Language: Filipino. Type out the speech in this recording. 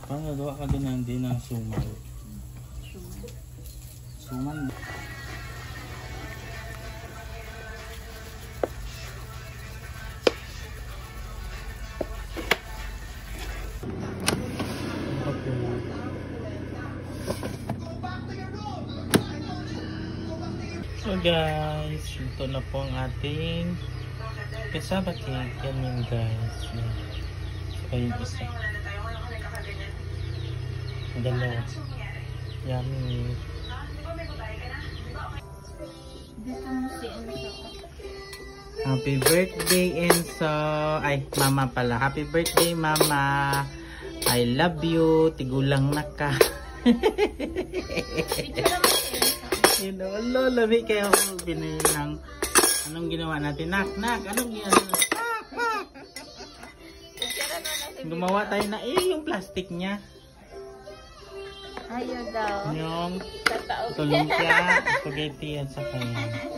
Paano gawa ka din ng suman? Suman. So guys, ito na po ang ating cassava cake. Yan yun guys. Saka yung isa. Ang dalawa. Yummy. Happy birthday Enzo. Ay, mama pala. Happy birthday mama. I love you. Tigulang na ka. You know, lami kayo binili ng anong ginawa natin? Nak, anong ginawa? Gumawa tayo na yung plastic niya. Ayaw daw. Yung tulong siya, spaghetti at saka yan.